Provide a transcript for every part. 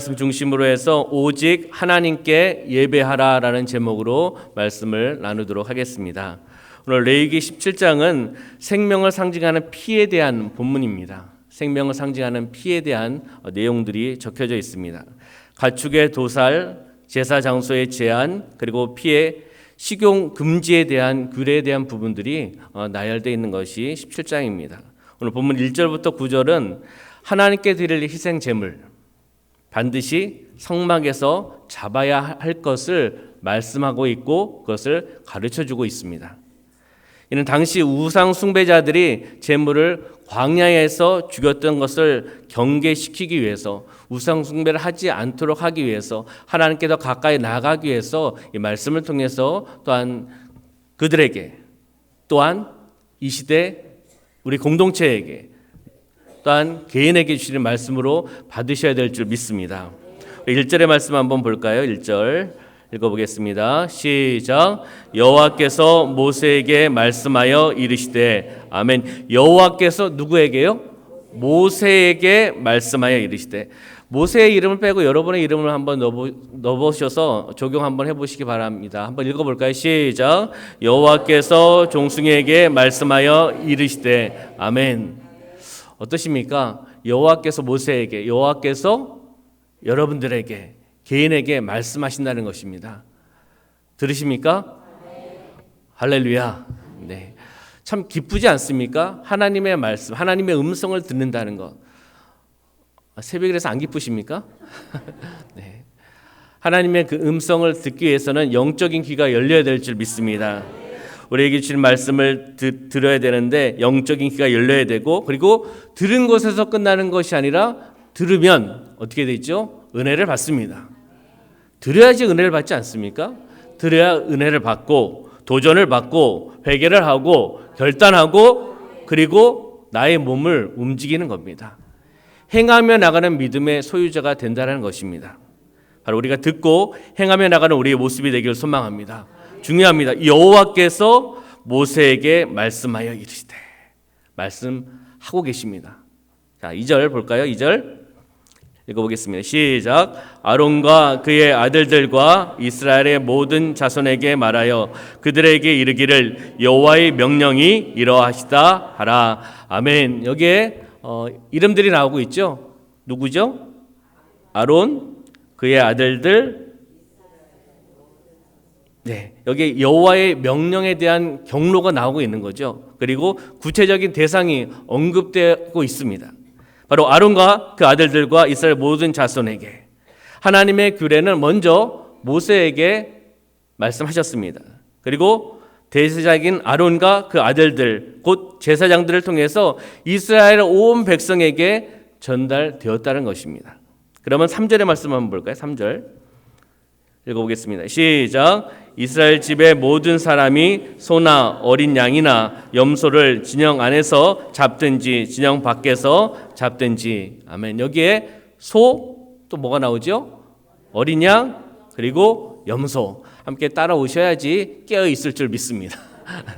말씀 중심으로 해서 오직 하나님께 예배하라라는 제목으로 말씀을 나누도록 하겠습니다. 오늘 레위기 17장은 생명을 상징하는 피에 대한 본문입니다. 생명을 상징하는 피에 대한 내용들이 적혀져 있습니다. 가축의 도살, 제사 장소의 제한, 그리고 피의 식용 금지에 대한 규례에 대한 부분들이 나열되어 있는 것이 17장입니다. 오늘 본문 1절부터 9절은 하나님께 드릴 희생 제물, 반드시 성막에서 잡아야 할 것을 말씀하고 있고 그것을 가르쳐주고 있습니다. 이는 당시 우상 숭배자들이 제물을 광야에서 죽였던 것을 경계시키기 위해서, 우상 숭배를 하지 않도록 하기 위해서, 하나님께 더 가까이 나가기 위해서 이 말씀을 통해서 또한 그들에게, 또한 이 시대 우리 공동체에게, 또한 개인에게 주시는 말씀으로 받으셔야 될 줄 믿습니다. 1절의 말씀 한번 볼까요? 1절 읽어보겠습니다. 시작. 여호와께서 모세에게 말씀하여 이르시되, 아멘. 여호와께서 누구에게요? 모세에게 말씀하여 이르시되. 모세의 이름을 빼고 여러분의 이름을 한번 넣어보셔서 적용 한번 해보시기 바랍니다. 한번 읽어볼까요? 시작. 여호와께서 종숭이에게 말씀하여 이르시되, 아멘. 어떠십니까? 여호와께서 모세에게, 여호와께서 여러분들에게, 개인에게 말씀하신다는 것입니다. 들으십니까? 할렐루야. 네. 참 기쁘지 않습니까? 하나님의 말씀, 하나님의 음성을 듣는다는 것. 새벽이라서 안 기쁘십니까? 네. 하나님의 그 음성을 듣기 위해서는 영적인 귀가 열려야 될 줄 믿습니다. 우리에게 주신 말씀을 들어야 되는데 영적인 귀가 열려야 되고, 그리고 들은 것에서 끝나는 것이 아니라 들으면 어떻게 되죠? 은혜를 받습니다. 들어야지 은혜를 받지 않습니까? 들어야 은혜를 받고 도전을 받고 회개를 하고 결단하고, 그리고 나의 몸을 움직이는 겁니다. 행하며 나가는 믿음의 소유자가 된다는 것입니다. 바로 우리가 듣고 행하며 나가는 우리의 모습이 되기를 소망합니다. 중요합니다. 여호와께서 모세에게 말씀하여 이르시되, 말씀하고 계십니다. 자, 2절 볼까요? 2절 읽어보겠습니다. 시작. 아론과 그의 아들들과 이스라엘의 모든 자손에게 말하여 그들에게 이르기를 여호와의 명령이 이러하시다 하라. 아멘. 여기에 이름들이 나오고 있죠. 누구죠? 아론, 그의 아들들. 네, 여기 여호와의 명령에 대한 경로가 나오고 있는 거죠. 그리고 구체적인 대상이 언급되고 있습니다. 바로 아론과 그 아들들과 이스라엘 모든 자손에게. 하나님의 규례는 먼저 모세에게 말씀하셨습니다. 그리고 대제사장인 아론과 그 아들들, 곧 제사장들을 통해서 이스라엘 온 백성에게 전달되었다는 것입니다. 그러면 3절의 말씀 한번 볼까요? 3절 읽어보겠습니다. 시작. 이스라엘 집의 모든 사람이 소나 어린 양이나 염소를 진영 안에서 잡든지 진영 밖에서 잡든지. 아멘. 여기에 소, 또 뭐가 나오죠? 어린 양, 그리고 염소. 함께 따라오셔야지 깨어 있을 줄 믿습니다.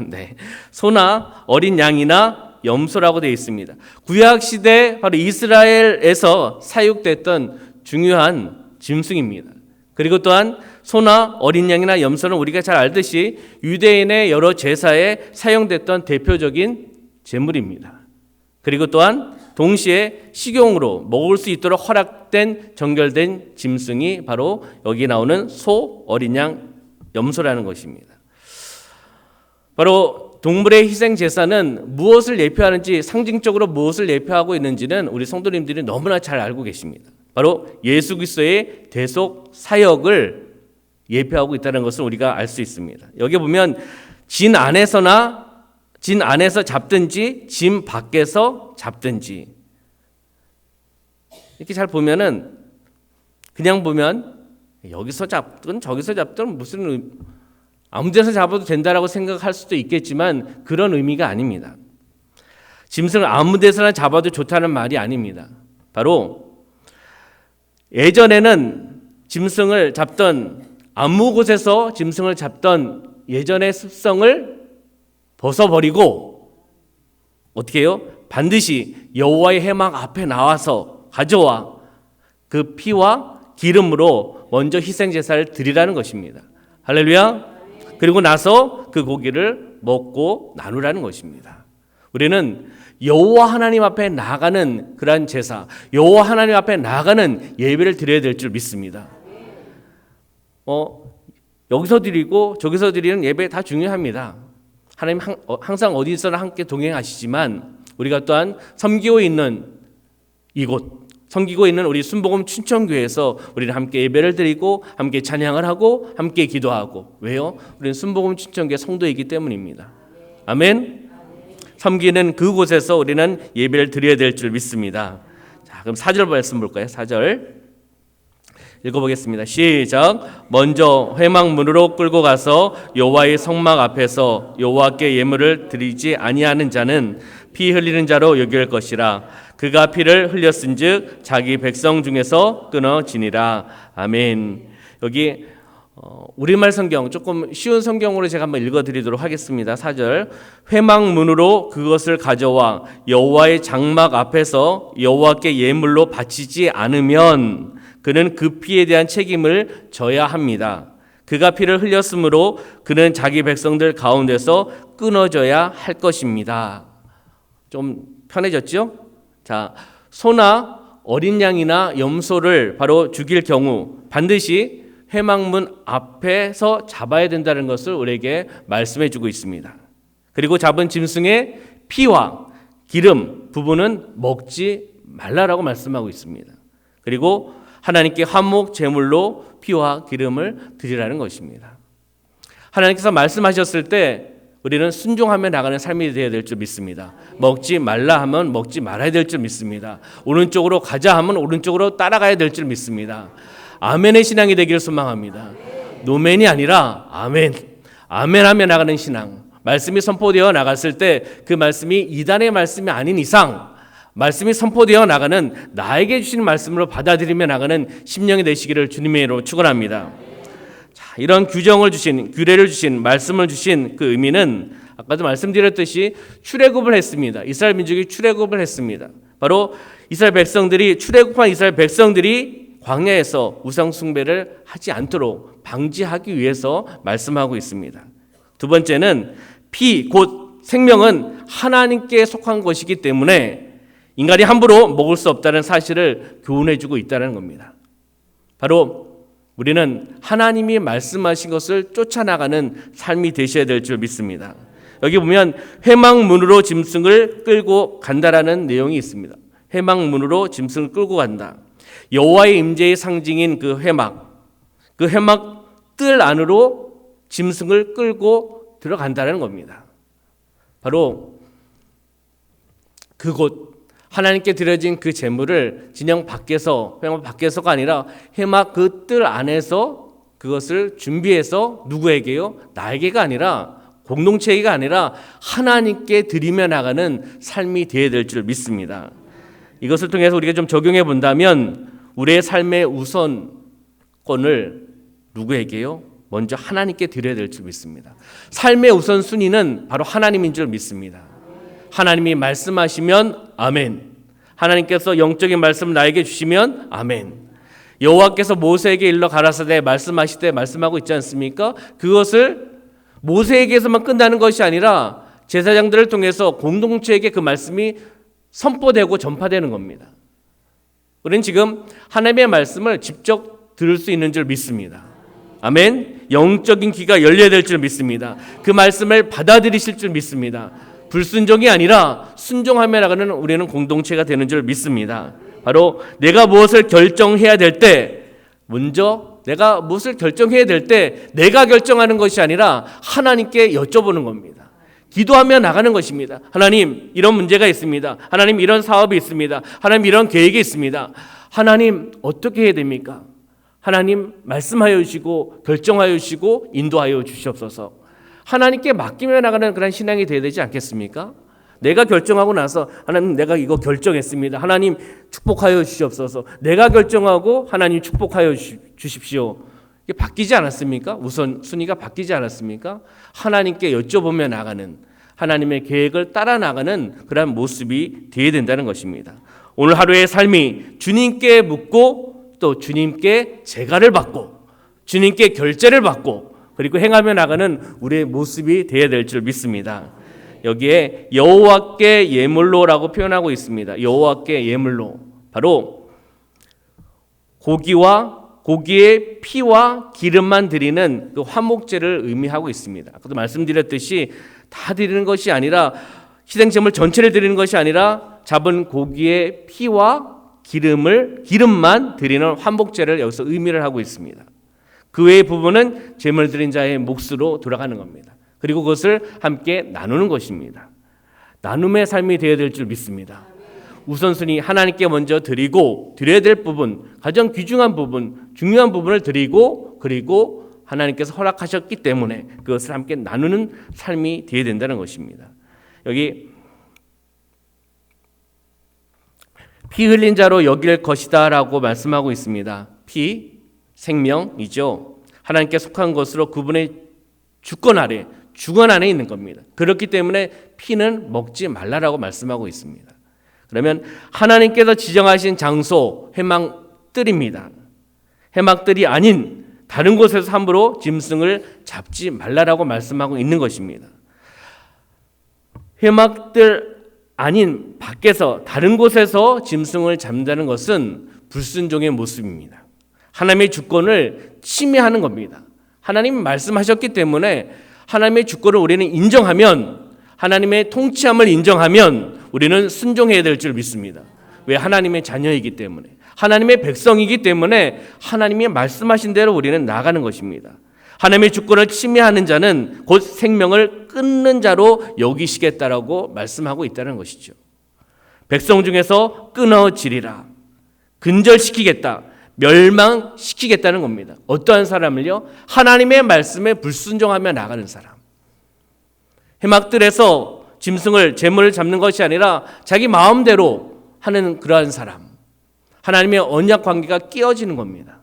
네. 소나 어린 양이나 염소라고 되어 있습니다. 구약 시대 바로 이스라엘에서 사육됐던 중요한 짐승입니다. 그리고 또한 소나 어린 양이나 염소는 우리가 잘 알듯이 유대인의 여러 제사에 사용됐던 대표적인 제물입니다. 그리고 또한 동시에 식용으로 먹을 수 있도록 허락된 정결된 짐승이 바로 여기 나오는 소, 어린 양, 염소라는 것입니다. 바로 동물의 희생 제사는 무엇을 예표하는지, 상징적으로 무엇을 예표하고 있는지는 우리 성도님들이 너무나 잘 알고 계십니다. 바로 예수 그리스도의 대속 사역을 예표하고 있다는 것을 우리가 알 수 있습니다. 여기 보면 진 안에서 잡든지 진 밖에서 잡든지, 이렇게 잘 보면은 그냥 보면 여기서 잡든 저기서 잡든 무슨 아무 데서 잡아도 된다라고 생각할 수도 있겠지만 그런 의미가 아닙니다. 짐승을 아무 데서나 잡아도 좋다는 말이 아닙니다. 바로 예전에는 짐승을 잡던, 아무 곳에서 짐승을 잡던 예전의 습성을 벗어버리고 어떻게 해요? 반드시 여호와의 회막 앞에 나와서 가져와 그 피와 기름으로 먼저 희생제사를 드리라는 것입니다. 할렐루야. 그리고 나서 그 고기를 먹고 나누라는 것입니다. 우리는 여호와 하나님 앞에 나아가는 그러한 제사, 여호와 하나님 앞에 나아가는 예배를 드려야 될 줄 믿습니다. 여기서 드리고 저기서 드리는 예배 다 중요합니다. 하나님 항상 어디 있어나 함께 동행하시지만 우리가 또한 섬기고 있는 이곳, 섬기고 있는 우리 순복음 춘천교회에서 우리는 함께 예배를 드리고 함께 찬양을 하고 함께 기도하고, 왜요? 우리는 순복음 춘천교회 성도이기 때문입니다. 아멘. 섬기는 그곳에서 우리는 예배를 드려야 될 줄 믿습니다. 자, 그럼 4절 말씀 볼까요? 4절 읽어보겠습니다. 시작. 먼저 회막문으로 끌고 가서 여호와의 성막 앞에서 여호와께 예물을 드리지 아니하는 자는 피 흘리는 자로 여길 것이라. 그가 피를 흘렸은즉 자기 백성 중에서 끊어지니라. 아멘. 여기 우리말 성경 조금 쉬운 성경으로 제가 한번 읽어드리도록 하겠습니다. 4절. 회막문으로 그것을 가져와 여호와의 장막 앞에서 여호와께 예물로 바치지 않으면 그는 그 피에 대한 책임을 져야 합니다. 그가 피를 흘렸으므로 그는 자기 백성들 가운데서 끊어져야 할 것입니다. 좀 편해졌죠? 자, 소나 어린 양이나 염소를 바로 죽일 경우 반드시 회막문 앞에서 잡아야 된다는 것을 우리에게 말씀해 주고 있습니다. 그리고 잡은 짐승의 피와 기름 부분은 먹지 말라라고 말씀하고 있습니다. 그리고 하나님께 화목 제물로 피와 기름을 드리라는 것입니다. 하나님께서 말씀하셨을 때 우리는 순종하며 나가는 삶이 되어야 될 줄 믿습니다. 먹지 말라 하면 먹지 말아야 될 줄 믿습니다. 오른쪽으로 가자 하면 오른쪽으로 따라가야 될 줄 믿습니다. 아멘의 신앙이 되기를 소망합니다. 노멘이 아니라 아멘. 아멘하며 나가는 신앙. 말씀이 선포되어 나갔을 때 그 말씀이 이단의 말씀이 아닌 이상 말씀이 선포되어 나가는 나에게 주시는 말씀으로 받아들이며 나가는 심령이 되시기를 주님의 이름으로 축원합니다. 자, 이런 규정을 주신, 규례를 주신, 말씀을 주신 그 의미는 아까도 말씀드렸듯이 출애굽을 했습니다. 이스라엘 민족이 출애굽을 했습니다. 바로 이스라엘 백성들이, 출애굽한 이스라엘 백성들이 광야에서 우상 숭배를 하지 않도록 방지하기 위해서 말씀하고 있습니다. 두 번째는 피, 곧 생명은 하나님께 속한 것이기 때문에 인간이 함부로 먹을 수 없다는 사실을 교훈해주고 있다는 겁니다. 바로 우리는 하나님이 말씀하신 것을 쫓아나가는 삶이 되셔야 될 줄 믿습니다. 여기 보면 회막문으로 짐승을 끌고 간다라는 내용이 있습니다. 회막문으로 짐승을 끌고 간다. 여호와의 임재의 상징인 그 회막 뜰 안으로 짐승을 끌고 들어간다는 겁니다. 바로 그곳 하나님께 드려진 그 제물을 진영 밖에서, 회막 밖에서가 아니라 회막 그 뜰 안에서 그것을 준비해서 누구에게요? 나에게가 아니라, 공동체가 아니라 하나님께 드리며 나가는 삶이 되어야 될 줄 믿습니다. 이것을 통해서 우리가 좀 적용해 본다면 우리의 삶의 우선권을 누구에게요? 먼저 하나님께 드려야 될 줄 믿습니다. 삶의 우선순위는 바로 하나님인 줄 믿습니다. 하나님이 말씀하시면 아멘. 하나님께서 영적인 말씀을 나에게 주시면 아멘. 여호와께서 모세에게 일러 가라사대 말씀하실 때 말씀하고 있지 않습니까? 그것을 모세에게서만 끝나는 것이 아니라 제사장들을 통해서 공동체에게 그 말씀이 선포되고 전파되는 겁니다. 우리는 지금 하나님의 말씀을 직접 들을 수 있는 줄 믿습니다. 아멘. 영적인 귀가 열려야 될 줄 믿습니다. 그 말씀을 받아들이실 줄 믿습니다. 불순종이 아니라 순종하며 나가는 우리는 공동체가 되는 줄 믿습니다. 바로 내가 무엇을 결정해야 될 때, 먼저 내가 무엇을 결정해야 될 때 내가 결정하는 것이 아니라 하나님께 여쭤보는 겁니다. 기도하며 나가는 것입니다. 하나님, 이런 문제가 있습니다. 하나님, 이런 사업이 있습니다. 하나님, 이런 계획이 있습니다. 하나님, 어떻게 해야 됩니까? 하나님, 말씀하여 주시고 결정하여 주시고 인도하여 주시옵소서. 하나님께 맡기며 나가는 그런 신앙이 되어야 되지 않겠습니까? 내가 결정하고 나서 하나님, 내가 이거 결정했습니다. 하나님 축복하여 주시옵소서. 내가 결정하고 하나님 축복하여 주십시오. 이게 바뀌지 않았습니까? 우선 순위가 바뀌지 않았습니까? 하나님께 여쭤보며 나가는, 하나님의 계획을 따라 나가는 그런 모습이 되어야 된다는 것입니다. 오늘 하루의 삶이 주님께 묻고 또 주님께 제가를 받고 주님께 결제를 받고 그리고 행하며 나가는 우리의 모습이 되어야 될 줄 믿습니다. 여기에 여호와께 예물로라고 표현하고 있습니다. 여호와께 예물로, 바로 고기의 피와 기름만 드리는 그 화목제를 의미하고 있습니다. 아까도 말씀드렸듯이 다 드리는 것이 아니라, 희생제물 전체를 드리는 것이 아니라 잡은 고기의 피와 기름만 드리는 화목제를 여기서 의미를 하고 있습니다. 그 외의 부분은 제물 드린 자의 몫으로 돌아가는 겁니다. 그리고 그것을 함께 나누는 것입니다. 나눔의 삶이 되어야 될 줄 믿습니다. 우선순위 하나님께 먼저 드리고, 드려야 될 부분, 가장 귀중한 부분, 중요한 부분을 드리고, 그리고 하나님께서 허락하셨기 때문에 그것을 함께 나누는 삶이 되어야 된다는 것입니다. 여기 피 흘린 자로 여길 것이다 라고 말씀하고 있습니다. 피, 생명이죠. 하나님께 속한 것으로 그분의 주권 안에 있는 겁니다. 그렇기 때문에 피는 먹지 말라라고 말씀하고 있습니다. 그러면 하나님께서 지정하신 장소, 회막들입니다. 회막들이 아닌 다른 곳에서 함부로 짐승을 잡지 말라라고 말씀하고 있는 것입니다. 회막들 아닌 밖에서 다른 곳에서 짐승을 잡는다는 것은 불순종의 모습입니다. 하나님의 주권을 침해하는 겁니다. 하나님이 말씀하셨기 때문에 하나님의 주권을 우리는 인정하면, 하나님의 통치함을 인정하면 우리는 순종해야 될 줄 믿습니다. 왜? 하나님의 자녀이기 때문에, 하나님의 백성이기 때문에 하나님이 말씀하신 대로 우리는 나가는 것입니다. 하나님의 주권을 침해하는 자는 곧 생명을 끊는 자로 여기시겠다라고 말씀하고 있다는 것이죠. 백성 중에서 끊어지리라, 근절시키겠다, 멸망시키겠다는 겁니다. 어떠한 사람을요? 하나님의 말씀에 불순종하며 나가는 사람. 회막들에서 짐승을, 제물을 잡는 것이 아니라 자기 마음대로 하는 그러한 사람. 하나님의 언약 관계가 깨어지는 겁니다.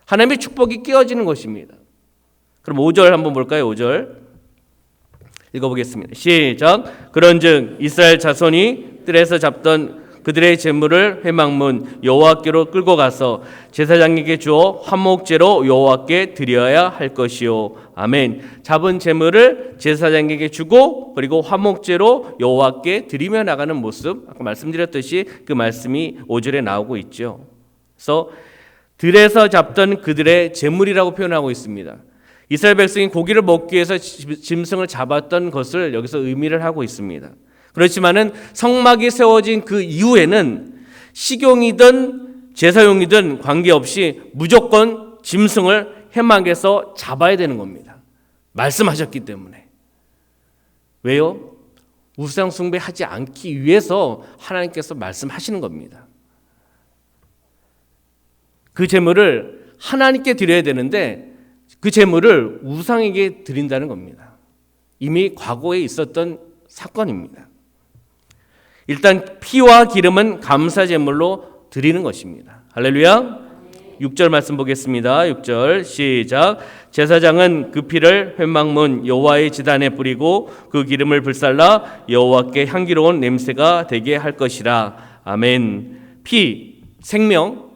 하나님의 축복이 깨어지는 것입니다. 그럼 5절 한번 볼까요? 5절 읽어보겠습니다. 시작. 그런즉 이스라엘 자손이 뜰에서 잡던 그들의 제물을 회막문 여호와께로 끌고 가서 제사장에게 주어 화목제로 여호와께 드려야 할 것이요. 아멘. 잡은 제물을 제사장에게 주고 그리고 화목제로 여호와께 드리며 나가는 모습, 아까 말씀드렸듯이 그 말씀이 5절에 나오고 있죠. 그래서 들에서 잡던 그들의 제물이라고 표현하고 있습니다. 이스라엘 백성이 고기를 먹기 위해서 짐승을 잡았던 것을 여기서 의미를 하고 있습니다. 그렇지만은 성막이 세워진 그 이후에는 식용이든 제사용이든 관계없이 무조건 짐승을 회막에서 잡아야 되는 겁니다. 말씀하셨기 때문에. 왜요? 우상 숭배하지 않기 위해서 하나님께서 말씀하시는 겁니다. 그 제물을 하나님께 드려야 되는데 그 제물을 우상에게 드린다는 겁니다. 이미 과거에 있었던 사건입니다. 일단 피와 기름은 감사 제물로 드리는 것입니다. 할렐루야. 6절 말씀 보겠습니다. 6절 시작. 제사장은 그 피를 회막문 여호와의 제단에 뿌리고 그 기름을 불살라 여호와께 향기로운 냄새가 되게 할 것이라. 아멘. 피, 생명,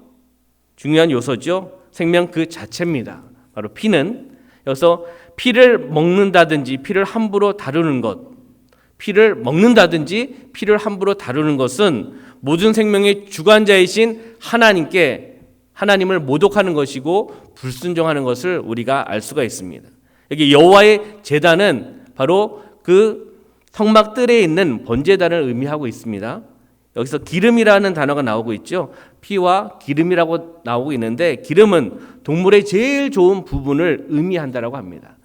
중요한 요소죠. 생명 그 자체입니다. 바로 피는, 여기서 피를 먹는다든지 피를 함부로 다루는 것, 피를 먹는다든지 피를 함부로 다루는 것은 모든 생명의 주관자이신 하나님을 모독하는 것이고 불순종하는 것을 우리가 알 수가 있습니다. 여기 여호와의 제단은 바로 그 성막들에 있는 번제단을 의미하고 있습니다. 여기서 기름이라는 단어가 나오고 있죠. 피와 기름이라고 나오고 있는데 기름은 동물의 제일 좋은 부분을 의미한다라고 합니다.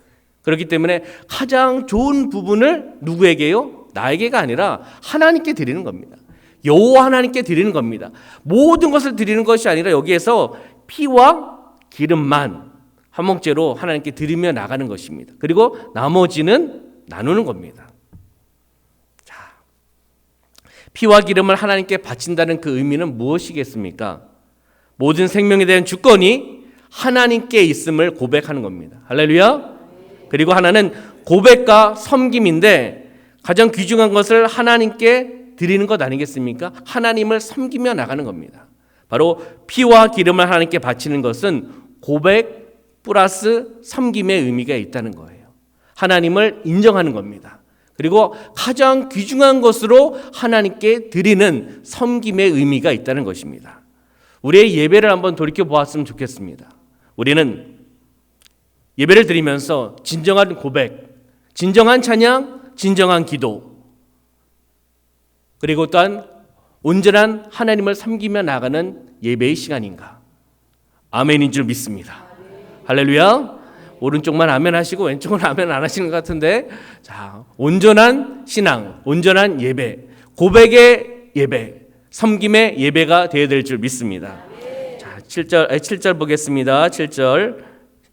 그렇기 때문에 가장 좋은 부분을 누구에게요? 나에게가 아니라 하나님께 드리는 겁니다. 여호와 하나님께 드리는 겁니다. 모든 것을 드리는 것이 아니라 여기에서 피와 기름만 화목제로 하나님께 드리며 나가는 것입니다. 그리고 나머지는 나누는 겁니다. 자, 피와 기름을 하나님께 바친다는 그 의미는 무엇이겠습니까? 모든 생명에 대한 주권이 하나님께 있음을 고백하는 겁니다. 할렐루야. 그리고 하나는 고백과 섬김인데 가장 귀중한 것을 하나님께 드리는 것 아니겠습니까? 하나님을 섬기며 나가는 겁니다. 바로 피와 기름을 하나님께 바치는 것은 고백 플러스 섬김의 의미가 있다는 거예요. 하나님을 인정하는 겁니다. 그리고 가장 귀중한 것으로 하나님께 드리는 섬김의 의미가 있다는 것입니다. 우리의 예배를 한번 돌이켜 보았으면 좋겠습니다. 우리는 예배를 드리면서 진정한 고백, 진정한 찬양, 진정한 기도, 그리고 또한 온전한 하나님을 섬기며 나가는 예배의 시간인가? 아멘인 줄 믿습니다. 할렐루야. 오른쪽만 아멘 하시고 왼쪽은 아멘 안 하시는 것 같은데, 자, 온전한 신앙, 온전한 예배, 고백의 예배, 섬김의 예배가 되어야 될 줄 믿습니다. 자, 7절 보겠습니다. 7절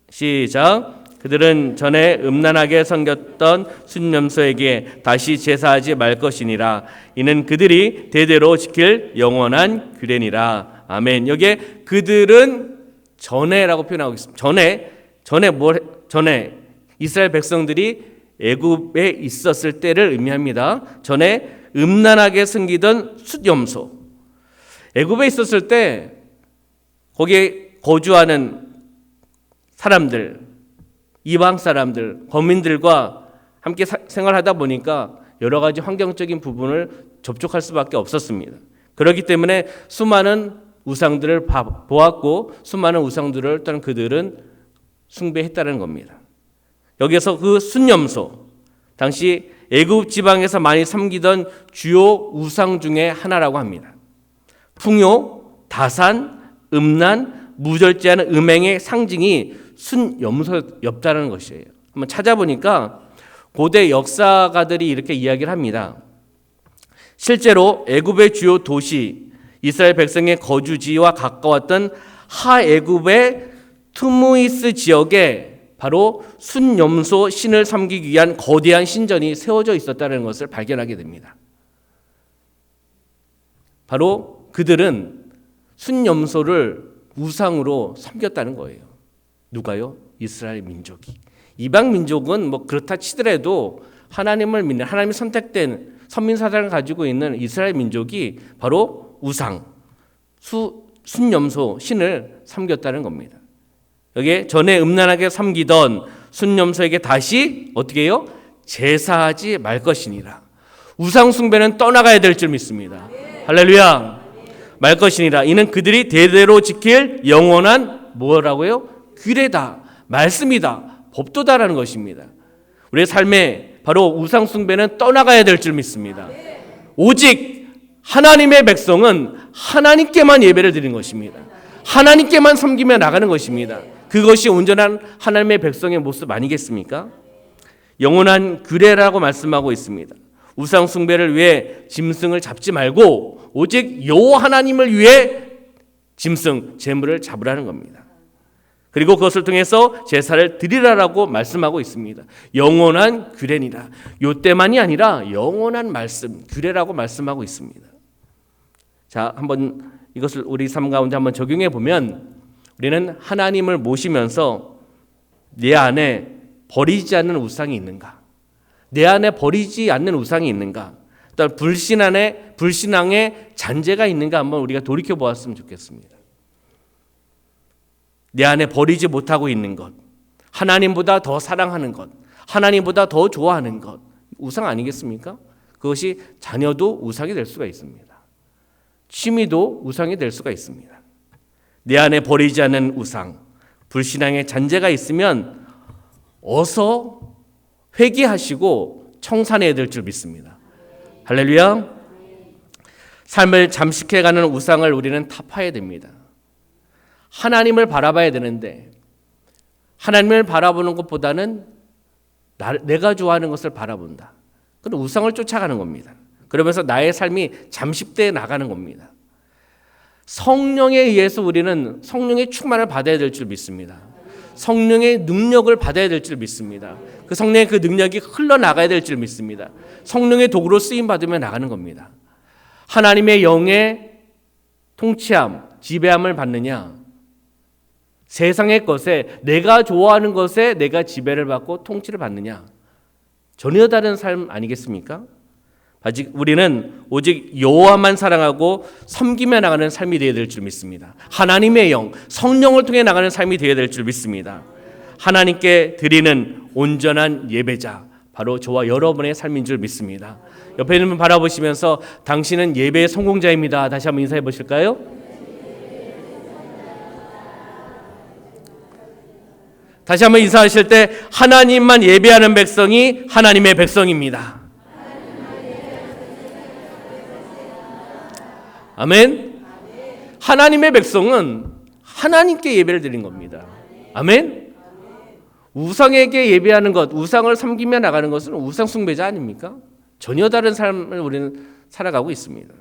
시작. 그들은 전에 음란하게 섬겼던 순념소에게 다시 제사하지 말 것이니라. 이는 그들이 대대로 지킬 영원한 규례니라. 아멘. 여기에 그들은 전에라고 표현하고 있습니다. 전에 이스라엘 백성들이 애굽에 있었을 때를 의미합니다. 전에 음란하게 섬기던 숫염소. 애굽에 있었을 때 거기에 거주하는 사람들, 이방 사람들, 거민들과 함께 생활하다 보니까 여러 가지 환경적인 부분을 접촉할 수밖에 없었습니다. 그렇기 때문에 수많은 우상들을 보았고 수많은 우상들을 또한 그들은 숭배했다는 겁니다. 여기서 그 순념소, 당시 애굽 지방에서 많이 섬기던 주요 우상 중에 하나라고 합니다. 풍요, 다산, 음란, 무절제하는 음행의 상징이 순염소였다는 것이에요. 한번 찾아보니까 고대 역사가들이 이렇게 이야기를 합니다. 실제로 애굽의 주요 도시, 이스라엘 백성의 거주지와 가까웠던 하애굽의 투무이스 지역에 바로 순염소 신을 섬기기 위한 거대한 신전이 세워져 있었다는 것을 발견하게 됩니다. 바로 그들은 순염소를 우상으로 섬겼다는 거예요. 누가요? 이스라엘 민족이. 이방 민족은 뭐 그렇다 치더라도 하나님을 믿는, 하나님이 선택된 선민사상을 가지고 있는 이스라엘 민족이 바로 우상, 순염소 신을 섬겼다는 겁니다. 여기에 전에 음란하게 섬기던 순염소에게 다시 어떻게 해요? 제사하지 말 것이니라. 우상 숭배는 떠나가야 될 줄 믿습니다. 할렐루야. 말 것이니라. 이는 그들이 대대로 지킬 영원한 뭐라고요? 규례다, 말씀이다, 법도다라는 것입니다. 우리의 삶에 바로 우상 숭배는 떠나가야 될 줄 믿습니다. 오직 하나님의 백성은 하나님께만 예배를 드리는 것입니다. 하나님께만 섬기며 나가는 것입니다. 그것이 온전한 하나님의 백성의 모습 아니겠습니까? 영원한 규례라고 말씀하고 있습니다. 우상 숭배를 위해 짐승을 잡지 말고 오직 여호와 하나님을 위해 짐승, 제물을 잡으라는 겁니다. 그리고 그것을 통해서 제사를 드리라라고 말씀하고 있습니다. 영원한 규례니라. 요때만이 아니라 영원한 말씀, 규례라고 말씀하고 있습니다. 자, 한번 이것을 우리 삶 가운데 한번 적용해 보면 우리는 하나님을 모시면서 내 안에 버리지 않는 우상이 있는가? 내 안에 버리지 않는 우상이 있는가? 또 불신앙의 잔재가 있는가 한번 우리가 돌이켜 보았으면 좋겠습니다. 내 안에 버리지 못하고 있는 것, 하나님보다 더 사랑하는 것, 하나님보다 더 좋아하는 것, 우상 아니겠습니까? 그것이 자녀도 우상이 될 수가 있습니다. 취미도 우상이 될 수가 있습니다. 내 안에 버리지 않는 우상, 불신앙의 잔재가 있으면 어서 회개하시고 청산해야 될 줄 믿습니다. 할렐루야. 삶을 잠식해가는 우상을 우리는 타파해야 됩니다. 하나님을 바라봐야 되는데 하나님을 바라보는 것보다는 내가 좋아하는 것을 바라본다. 그건 우상을 쫓아가는 겁니다. 그러면서 나의 삶이 잠식되어 나가는 겁니다. 성령에 의해서 우리는 성령의 충만을 받아야 될 줄 믿습니다. 성령의 능력을 받아야 될 줄 믿습니다. 그 성령의 그 능력이 흘러나가야 될 줄 믿습니다. 성령의 도구로 쓰임받으며 나가는 겁니다. 하나님의 영의 통치함, 지배함을 받느냐, 세상의 것에, 내가 좋아하는 것에 내가 지배를 받고 통치를 받느냐, 전혀 다른 삶 아니겠습니까? 우리는 오직 여호와만 사랑하고 섬기며 나가는 삶이 되어야 될 줄 믿습니다. 하나님의 영, 성령을 통해 나가는 삶이 되어야 될 줄 믿습니다. 하나님께 드리는 온전한 예배자, 바로 저와 여러분의 삶인 줄 믿습니다. 옆에 있는 분 바라보시면서 당신은 예배의 성공자입니다. 다시 한번 인사해 보실까요? 다시 한번 인사하실 때 하나님만 예배하는 백성이 하나님의 백성입니다. 아멘. 하나님의 백성은 하나님께 예배를 드린 겁니다. 아멘. 우상에게 예배하는 것, 우상을 섬기며 나가는 것은 우상 숭배자 아닙니까? 전혀 다른 삶을 우리는 살아가고 있습니다.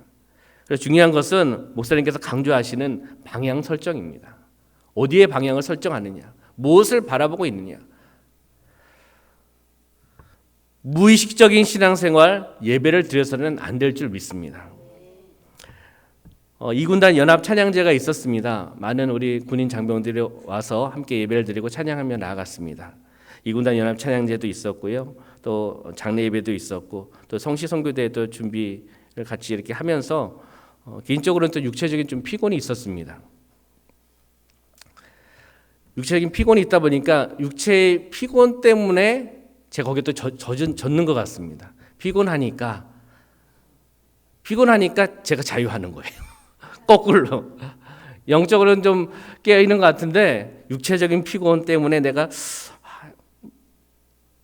그래서 중요한 것은 목사님께서 강조하시는 방향 설정입니다. 어디에 방향을 설정하느냐, 무엇을 바라보고 있느냐. 무의식적인 신앙생활, 예배를 드려서는 안 될 줄 믿습니다. 2군단 연합 찬양제가 있었습니다. 많은 우리 군인 장병들이 와서 함께 예배를 드리고 찬양하며 나아갔습니다. 2군단 연합 찬양제도 있었고요. 또 장례 예배도 있었고 또 성시 선교대도 준비를 같이 이렇게 하면서 개인적으로는 또 육체적인 좀 피곤이 있었습니다. 육체적인 피곤이 있다 보니까 육체의 피곤 때문에 제가 거기에 또 젖는 것 같습니다. 피곤하니까 제가 자유하는 거예요. 거꾸로. 영적으로는 좀 깨어있는 것 같은데 육체적인 피곤 때문에 내가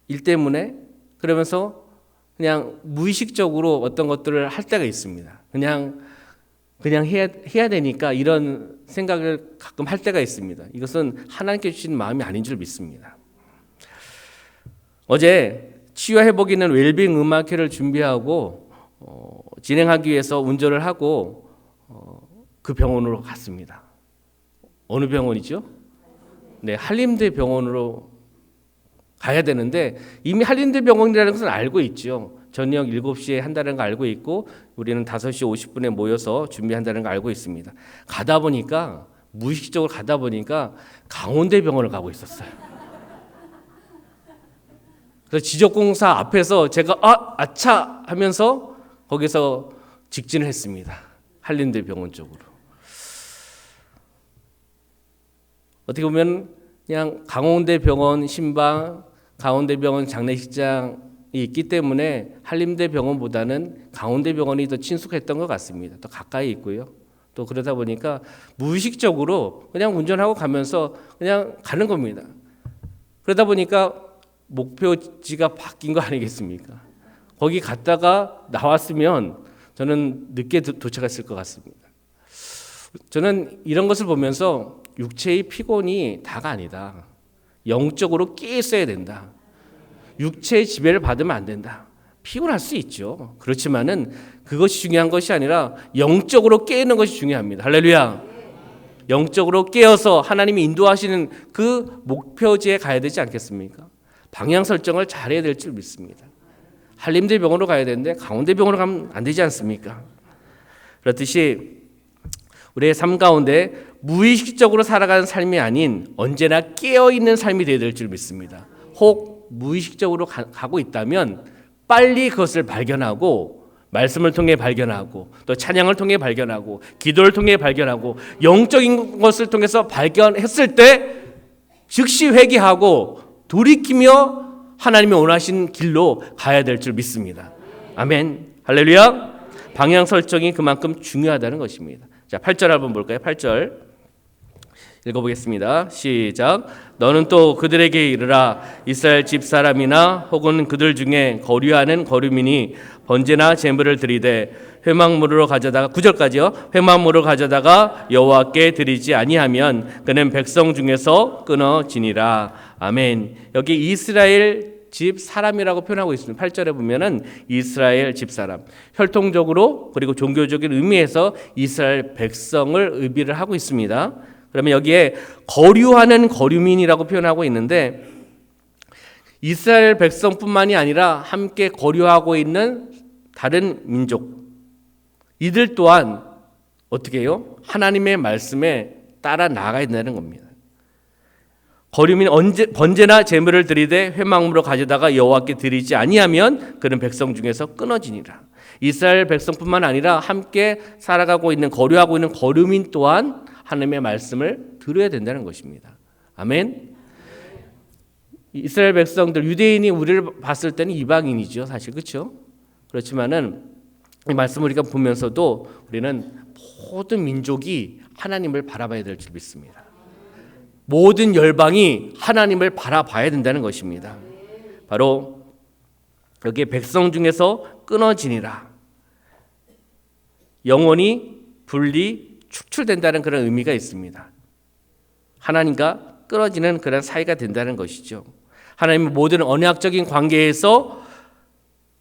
일 때문에 그러면서 그냥 무의식적으로 어떤 것들을 할 때가 있습니다. 그냥 해야 되니까 이런 생각을 가끔 할 때가 있습니다. 이것은 하나님께 주신 마음이 아닌 줄 믿습니다. 어제 치유와 회복이 있는 웰빙 음악회를 준비하고 진행하기 위해서 운전을 하고 그 병원으로 갔습니다. 어느 병원이죠? 네, 한림대 병원으로 가야 되는데 이미 한림대 병원이라는 것은 알고 있죠. 저녁 7시에 한다는 거 알고 있고 우리는 5시 50분에 모여서 준비한다는 거 알고 있습니다. 가다 보니까 무의식적으로 가다 보니까 강원대 병원을 가고 있었어요. 그래서 지적공사 앞에서 제가 아차 하면서 거기서 직진을 했습니다. 한림대 병원 쪽으로. 어떻게 보면 그냥 강원대 병원 신방, 강원대 병원 장례식장이 있기 때문에 한림대 병원보다는 강원대 병원이 더 친숙했던 것 같습니다. 더 가까이 있고요. 또 그러다 보니까 무의식적으로 그냥 운전하고 가면서 그냥 가는 겁니다. 그러다 보니까 목표지가 바뀐 거 아니겠습니까? 거기 갔다가 나왔으면 저는 늦게 도착했을 것 같습니다. 저는 이런 것을 보면서 육체의 피곤이 다가 아니다. 영적으로 깨 있어야 된다. 육체의 지배를 받으면 안 된다. 피곤할 수 있죠. 그렇지만은 그것이 중요한 것이 아니라 영적으로 깨 있는 것이 중요합니다. 할렐루야. 영적으로 깨어서 하나님이 인도하시는 그 목표지에 가야 되지 않겠습니까? 방향 설정을 잘해야 될 줄 믿습니다. 한림대 병원으로 가야 되는데 강원대 병원으로 가면 안 되지 않습니까? 그렇듯이 우리의 삶 가운데 무의식적으로 살아가는 삶이 아닌 언제나 깨어있는 삶이 되어야 될 줄 믿습니다. 혹 무의식적으로 가고 있다면 빨리 그것을 발견하고 말씀을 통해 발견하고 또 찬양을 통해 발견하고 기도를 통해 발견하고 영적인 것을 통해서 발견했을 때 즉시 회개하고 돌이키며 하나님이 원하신 길로 가야 될 줄 믿습니다. 아멘. 할렐루야. 방향 설정이 그만큼 중요하다는 것입니다. 자, 8절 한번 볼까요? 8절 읽어보겠습니다. 시작. 너는 또 그들에게 이르라. 이스라엘 집사람이나 혹은 그들 중에 거류하는 거류민이 번제나 제물을 드리되 회막물으로 가져다가 9절까지요. 회막물을 가져다가 여호와께 드리지 아니하면 그는 백성 중에서 끊어지니라. 아멘. 여기 이스라엘 집 사람이라고 표현하고 있습니다. 8절에 보면은 이스라엘 집 사람. 혈통적으로 그리고 종교적인 의미에서 이스라엘 백성을 의미를 하고 있습니다. 그러면 여기에 거류하는 거류민이라고 표현하고 있는데 이스라엘 백성뿐만이 아니라 함께 거류하고 있는 다른 민족 이들 또한 어떻게 해요? 하나님의 말씀에 따라 나아가야 된다는 겁니다. 거류민 번제나 제물을 드리되 회막물로 가져다가 여호와께 드리지 아니하면 그는 백성 중에서 끊어지니라. 이스라엘 백성뿐만 아니라 함께 살아가고 있는 거류하고 있는 거류민 또한 하나님의 말씀을 들어야 된다는 것입니다. 아멘. 이스라엘 백성들, 유대인이 우리를 봤을 때는 이방인이죠, 사실. 그렇죠? 그렇지만은 이 말씀을 우리가 보면서도 우리는 모든 민족이 하나님을 바라봐야 될 줄 믿습니다. 모든 열방이 하나님을 바라봐야 된다는 것입니다. 바로 여기에 백성 중에서 끊어지니라, 영원히 분리 축출된다는 그런 의미가 있습니다. 하나님과 끊어지는 그런 사이가 된다는 것이죠. 하나님의 모든 언약적인 관계에서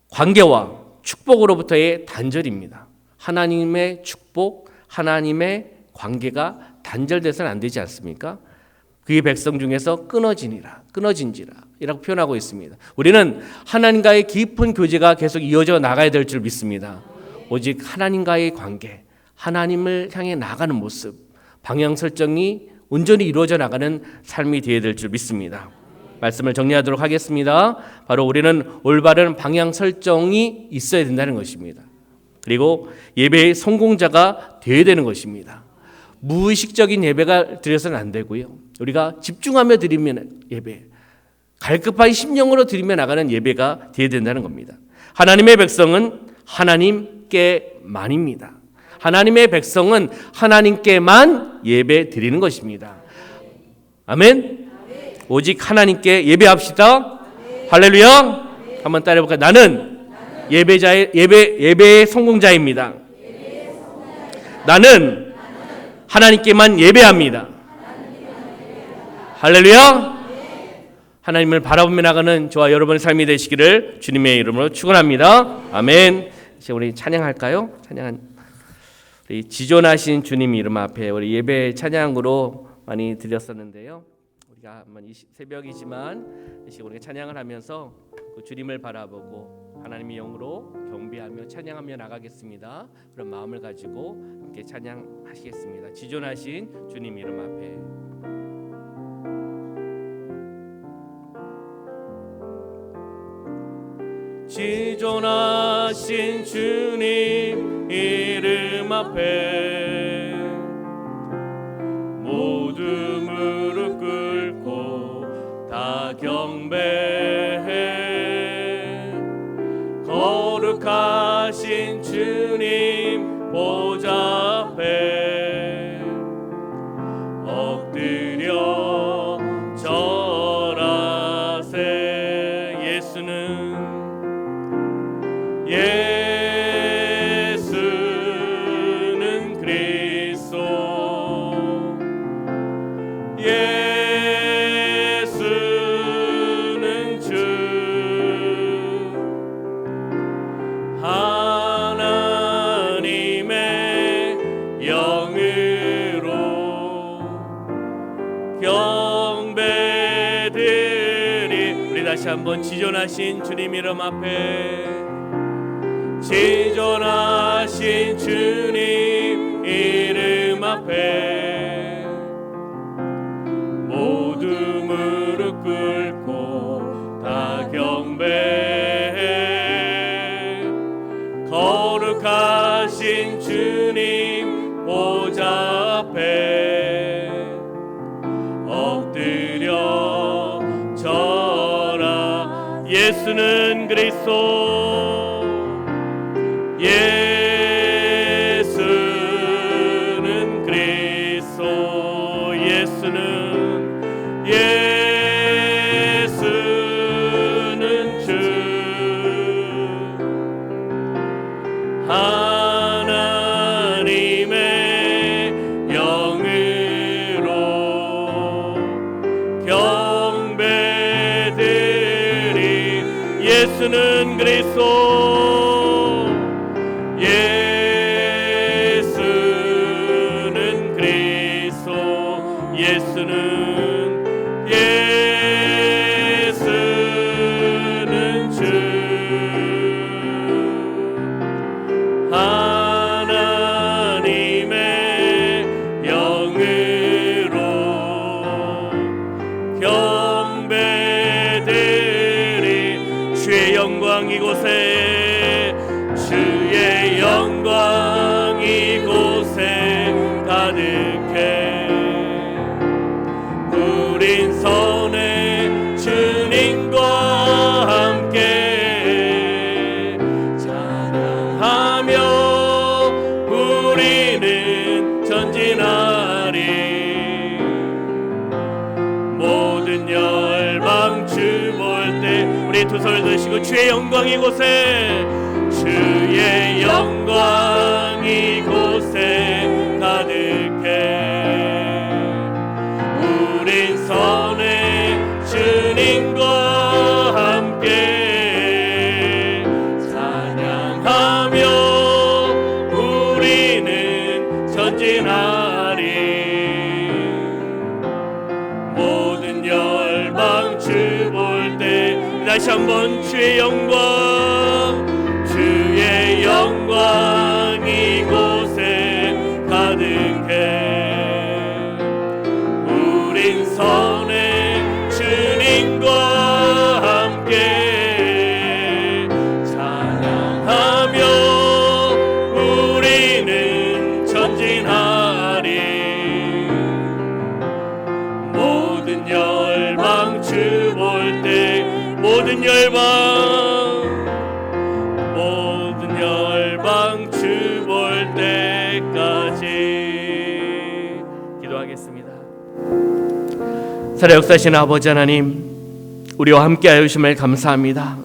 관계와 축복으로부터의 단절입니다. 하나님의 축복, 하나님의 관계가 단절돼서는 안 되지 않습니까? 그의 백성 중에서 끊어지니라, 끊어진지라 이라고 표현하고 있습니다. 우리는 하나님과의 깊은 교제가 계속 이어져 나가야 될 줄 믿습니다. 오직 하나님과의 관계, 하나님을 향해 나가는 모습, 방향 설정이 온전히 이루어져 나가는 삶이 되어야 될 줄 믿습니다. 말씀을 정리하도록 하겠습니다. 바로 우리는 올바른 방향 설정이 있어야 된다는 것입니다. 그리고 예배의 성공자가 되어야 되는 것입니다. 무의식적인 예배가 드려서는 안 되고요. 우리가 집중하며 드리면 예배, 갈급한 심령으로 드리며 나가는 예배가 되어야 된다는 겁니다. 하나님의 백성은 하나님께만입니다. 하나님의 백성은 하나님께만 예배 드리는 것입니다. 아멘. 오직 하나님께 예배합시다. 할렐루야. 한번 따라해볼까요? 나는 예배의 성공자입니다. 나는 하나님께만 예배합니다. 할렐루야. 하나님을 바라보며 나가는 저와 여러분의 삶이 되시기를 주님의 이름으로 축원합니다. 아멘. 이제 우리 찬양할까요? 찬양한 우리 지존하신 주님 이름 앞에 우리 예배 찬양으로 많이 드렸었는데요. 우리가 한번 이 새벽이지만 이 시간 우리가 찬양을 하면서 그 주님을 바라보고 하나님의 영으로 경배하며 찬양하며 나가겠습니다. 그런 마음을 가지고 함께 찬양하시겠습니다. 지존하신 주님 이름 앞에. 지존하신 주님 이름 앞에 모두 무릎 꿇고 다 경배해. 거룩하신 주님 보좌 앞에 엎드려 절하세. 예수는 그리스도, 예수는 주, 하나님의 영으로 경배드리. 우리 다시 한번 지존하신 주님 이름 앞에, 지존하신 주님 이름 앞에 모두 무릎 꿇고 다 경배해. 거룩하신 주님 보좌 앞에 엎드려 절하. 예수는 그리스도, 예수는 그리스도, 예수는 주, 하나님의 영으로 경배드리. 예수는 그리스도, 예수는 그리스도, 예수는 주, 하나님의 영으로 경배드리. 주의 영광 이곳에, 주의 영광 이곳에 가득해 우린 선의 주님과 함께 찬양하며 우리는 전진하리 모든 열방 주 볼 때 우리 두 손을 드시고 주의 영광 이곳에 주의 영광 이곳에 가득해 우린 선의 주님과 함께 찬양하며 우리는 전진하리 모든 열방 주 볼 때 다시 한번 주의 영광 이곳에 가득해 우린 선의 주님과 함께 찬양하며 우리는 전진하리 모든 열방 주 볼 때 모든 열방 주 볼 때까지 기도하겠습니다. 살아 역사하신 아버지 하나님, 우리와 함께하여 주심을 감사합니다.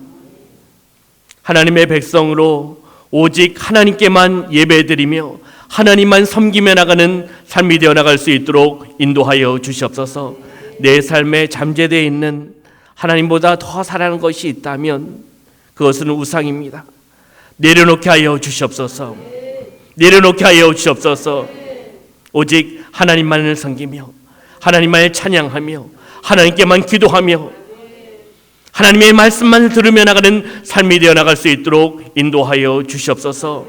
하나님의 백성으로 오직 하나님께만 예배드리며 하나님만 섬기며 나가는 삶이 되어 나갈 수 있도록 인도하여 주시옵소서. 내 삶에 잠재되어 있는 하나님보다 더 사랑하는 것이 있다면 그것은 우상입니다. 내려놓게 하여 주시옵소서. 내려놓게 하여 주시옵소서. 오직 하나님만을 섬기며 하나님만을 찬양하며 하나님께만 기도하며 하나님의 말씀만 들으며 나가는 삶이 되어 나갈 수 있도록 인도하여 주시옵소서.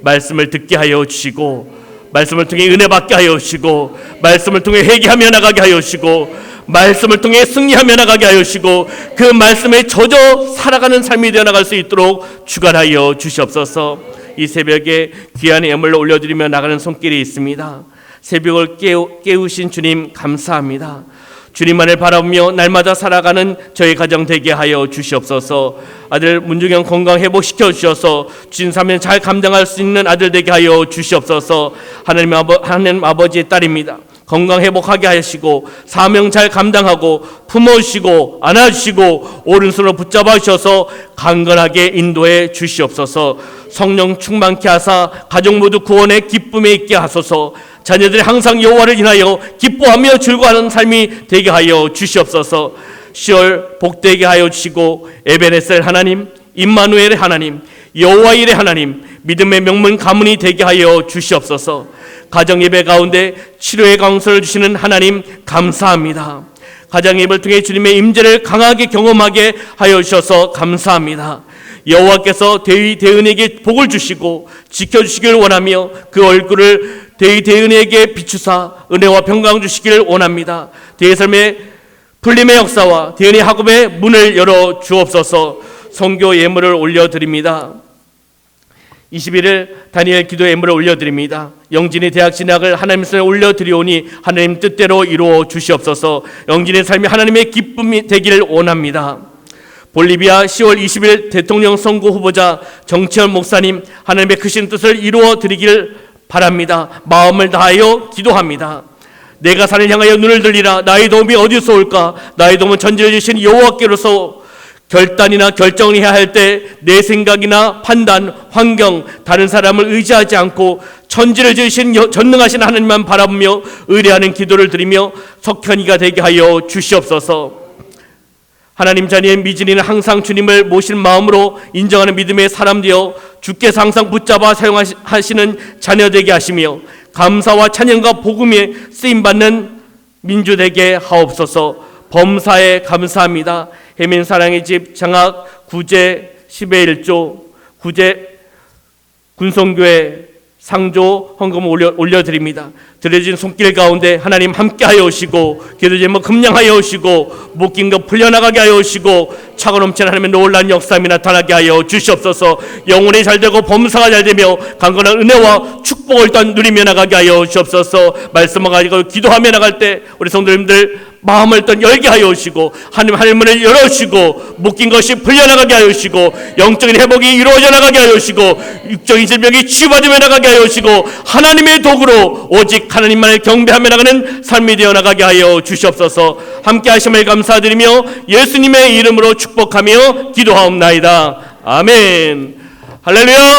말씀을 듣게 하여 주시고 말씀을 통해 은혜 받게 하여 주시고 말씀을 통해 회개하며 나가게 하여 주시고 말씀을 통해 승리하며 나가게 하여 주시고 그 말씀에 젖어 살아가는 삶이 되어 나갈 수 있도록 주관하여 주시옵소서. 이 새벽에 귀한 예물을 올려드리며 나가는 손길이 있습니다. 새벽을 깨우신 주님 감사합니다. 주님만을 바라보며 날마다 살아가는 저희 가정 되게 하여 주시옵소서. 아들 문중영 건강 회복시켜 주셔서 주신 사명 잘 감당할 수 있는 아들 되게 하여 주시옵소서. 하나님 아버지의 딸입니다. 건강 회복하게 하시고 사명 잘 감당하고 품어주시고 안아주시고 오른손으로 붙잡아 주셔서 강건하게 인도해 주시옵소서. 성령 충만케 하사 가족 모두 구원의 기쁨에 있게 하소서. 자녀들이 항상 여호와를 인하여 기뻐하며 즐거워하는 삶이 되게 하여 주시옵소서. 10월 복되게 하여 주시고 에베네셀 하나님, 임마누엘의 하나님, 여호와일의 하나님, 믿음의 명문 가문이 되게 하여 주시옵소서. 가정 예배 가운데 치료의 강소를 주시는 하나님 감사합니다. 가정 예배를 통해 주님의 임재를 강하게 경험하게 하여 주셔서 감사합니다. 여호와께서 대위 대은에게 복을 주시고 지켜주시길 원하며 그 얼굴을 대위 대은에게 비추사 은혜와 평강 주시길 원합니다. 대예설의 풀림의 역사와 대은의 학업의 문을 열어 주옵소서. 선교 예물을 올려드립니다. 21일 다니엘 기도 예물을 올려드립니다. 영진이 대학 진학을 하나님 손에 올려드리오니 하나님 뜻대로 이루어 주시옵소서. 영진의 삶이 하나님의 기쁨이 되기를 원합니다. 볼리비아 10월 20일 대통령 선거 후보자 정치현 목사님 하나님의 크신 뜻을 이루어 드리길 바랍니다. 마음을 다하여 기도합니다. 내가 산을 향하여 눈을 들리라. 나의 도움이 어디서 올까? 나의 도움은 전지를 주신 여호와께로서 결단이나 결정을 해야 할 때 내 생각이나 판단, 환경, 다른 사람을 의지하지 않고 천지를 지으신 전능하신 하나님만 바라보며 의뢰하는 기도를 드리며 석현이가 되게 하여 주시옵소서. 하나님 자녀의 미진이는 항상 주님을 모실 마음으로 인정하는 믿음의 사람 되어 주께서 항상 붙잡아 사용하시는 자녀 되게 하시며 감사와 찬양과 복음에 쓰임받는 민주 되게 하옵소서. 범사에 감사합니다. 해민 사랑의 집 장학 구제 10의 1조 구제 군성교회 상조 헌금을 올려드립니다. 드려진 손길 가운데 하나님 함께하여 오시고 기도 제목 금량하여 오시고 묶인 것 풀려나가게 하여 오시고 차고 넘치는 하나님의 놀라운 역사함이 나타나게 하여 주시옵소서. 영혼이 잘되고 범사가 잘되며 강건한 은혜와 축복을 또한 누리며 나가게 하여 주시옵소서. 말씀을 가지고 기도하며 나갈 때 우리 성도님들 마음을 또 열게 하여 오시고 하나님의 문을 열어주시고 묶인 것이 풀려나가게 하여 오시고 영적인 회복이 이루어져 나가게 하여 오시고 육적인 질병이 치유받으며 나가게 하여 오시고 하나님의 도구로 오직 하나님만을 경배하며 나가는 삶이 되어 나가게 하여 주시옵소서. 함께 하심을 감사드리며 예수님의 이름으로 축복하며 기도하옵나이다. 아멘. 할렐루야.